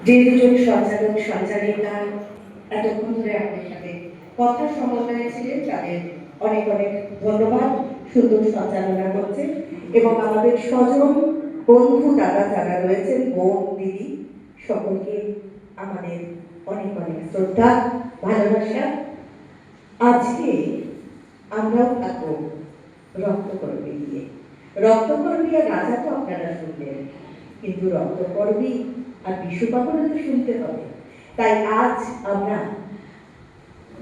যে দুজন সঞ্চালক সঞ্চালিকা এতক্ষণ ধরে আমাদের সাথে কথা সমন্বয়ে ছিলেন তাদের অনেক অনেক ধন্যবাদ। সুন্দর সঞ্চালনা করছে এবং আমাদের স্বজন বন্ধু দাদা যারা রয়েছেন, বোন দিদি, সকলকে আমাদের অনেক অনেক শ্রদ্ধা ভালোবাসা। আজকে আমরাও থাকবো রক্তকর্মী দিয়ে। রক্তকর্মী আর রাজা তো আপনারা শুনলেন, কিন্তু রক্তকর্মী আর বিশ্বপাগলও তো শুনতে হবে। তাই আজ আমরা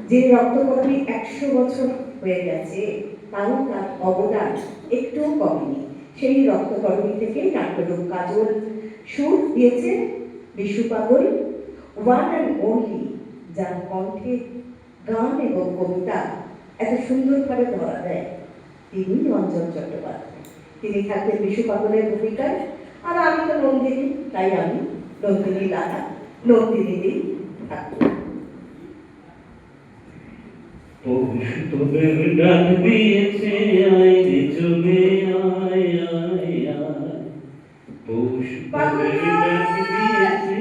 যে রক্তকর্মী 100 বছর হয়ে গেছে, তাও তার অবদান একটুও কমেনি। সেই রক্তকর্মী থেকে নাট্যরূপ কাজল সুর দিয়েছে বিশ্বপাগল, ওয়ান অ্যান্ড অনলি, যার কণ্ঠে গান এবং কবিতা এত সুন্দরভাবে ধরা দেয়, তিনি অঞ্জন চট্টোপাধ্যায়। তিনি থাকতেন বিশ্বপাগলের ভূমিকায়, আর আমি তো নন্দিনী, তাই আমি নন্দিনী দাদা, নন্দিনীতেই থাকবো। তোদের ডাক দিয়েছে আয় রে চলে আয় আয় আয়, পৌষ তোদের ডাক দিয়েছে।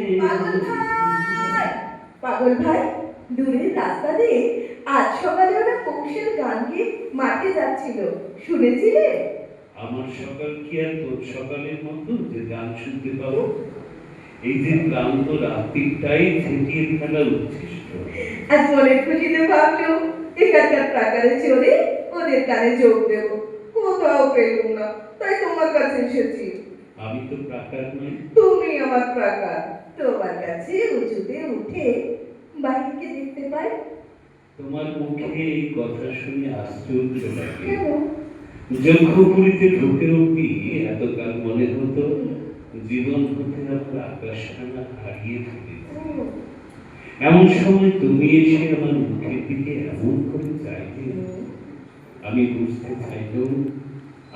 পাগল ভাই, দূরের রাস্তা দিয়ে আজ সকালে ওরা পৌষের গান গেয়ে মাঠে যাচ্ছিল, শুনেছিলে? আমার সকাল কি আর তোর সকালের মতো যে গান শুনতে পাবো? এই যে ক্লান্ত রাত্রিটাই ঝেঁটিয়ে ফেলা উচ্ছিষ্ট। আজ মনের খুশিতে ভাবলো এখানকার প্রাকারে চলে ওদের গানে যোগ দেবো, কোথাও পেলুম না, তাই তোমার কাছে এসেছি। আমি তো প্রাকার নই। তুমি আমার প্রাকার। তোমার কাছে উঁচুতে উঠে বাড়িকে দেখতে পাই। তোমার মুখে এই কথা শুনে আশ্চর্য লাগে। কেন? যজ্ঞপুরীতে ঢুকে অব্দি এতকাল মনে হতো জীবন হতে আমার আকাশখানা হারিয়ে ফেলেছে। এমন সময় তুমি এসে আমার মুখের দিকে এমন করে চাইলে, আমি বুঝতে চাইলেও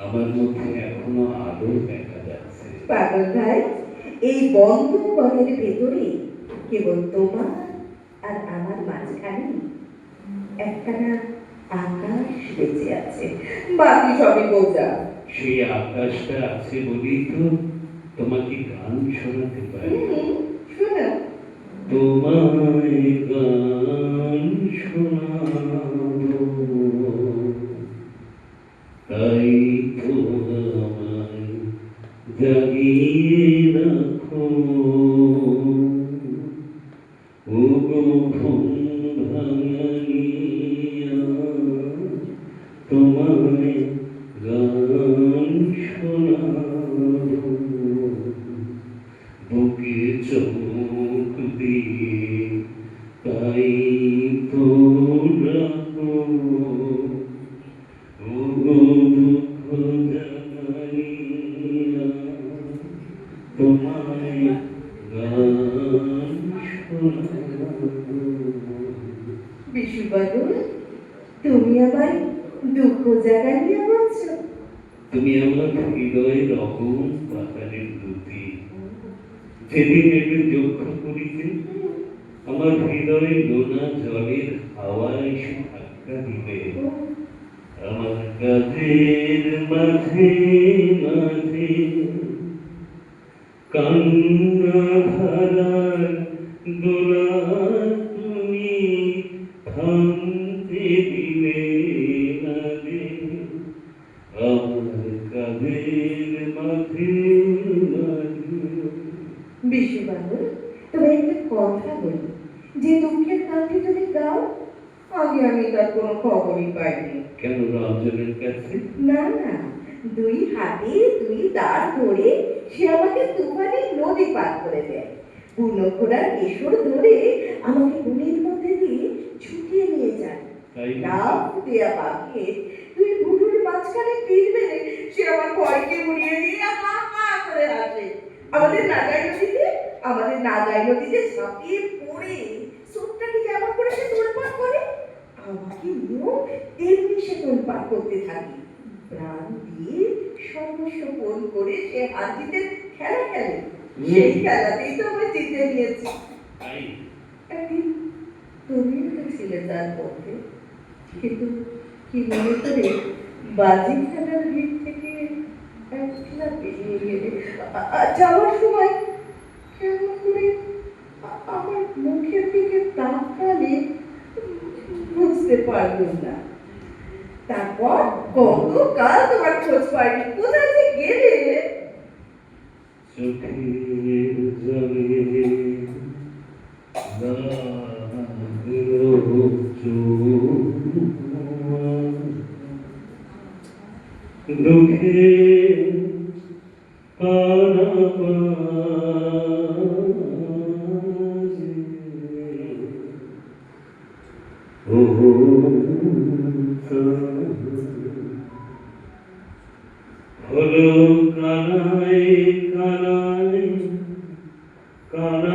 আমার মধ্যে এখনো আলো দেখা যাচ্ছে। পাগল ভাই, এই বন্ধ ঘরের ভেতরে কেবল তোমার আর আমার মাঝখানে একখানা আকাশ বেঁচে আছে, বাকি সবই বোঝা। সেই আকাশটা আছে বলেই তো তোমাকে গান শোনাতে পারি। শোনো। তোমায় গান শোনাবো, তাই তো আমায় জাগিয়ে রাখো। ও গো ঘুম ভাঙানিয়া, তোমায় গান শোনাবো। বুকে চোখ দিয়ে তাই তো রাখো। ও গো দুঃখ জাগানিয়া, তোমায় গান শোনাবো। বিশুবাবু, তুমি আবার দুঃখ জাগানিয়া বলছো? তুমি আমার হৃদয়ের অগুণ পাতারের দুটি। যেদিন এলে যজ্ঞ করিতে আমার হৃদয়ে লোনা জলের হাওয়া এসে ধাক্কা দিবে। আমার কাজের মাঝে মাঝে কান্না ধারার দোলা তুমি থামতে দিলে না রে। আমার কাজের মাঝে মাঝে। বিশুবাবু, তবে একটা কথা বলি, যে দুঃখের গানটি তুমি গাও, আগে আমি তার কোনো খবরই পাইনি। কেন রঞ্জনের কাছে? না না, দুই হাতে দুই দাঁড় ধরে সে আমাকে তুফানে নদী পার করে দেয়। বুনো ঘোড়ার কেশর ধরে আমাকে বুনের মধ্যে দিয়ে ছুটিয়ে নিয়ে যায়। লাভ দেয়া পাখে তুই বুনুর মাঝখানে তীর মেরে সে আমার ভয়কে উড়িয়ে দিয়ে হা হা করে হাসে। আমাদের নাগাই নদীতে ঝাঁপিয়ে পড়ে স্রোতটাকে যেমন করে সে তোলপাড় করে, আমাকে নিয়েও তেমনি সে তোলপাড় করতে থাকে। প্রাণ দিয়ে সর্বস্ব পণ করে সে হাত জিতে খেলা খেলে। সেই খেলাতেই তো আমি জিতে নিয়েছি। একদিন তুমিও তো ছিলে তার মধ্যে, কিন্তু কি মনে করে বাজি খেলার ভিড় থেকে একলা বেরিয়ে গেলে। যাওয়ার সময় জলে লাগলো চোখ দুঃখে কারাবাজে ও হলো কানায় কানায় কানায়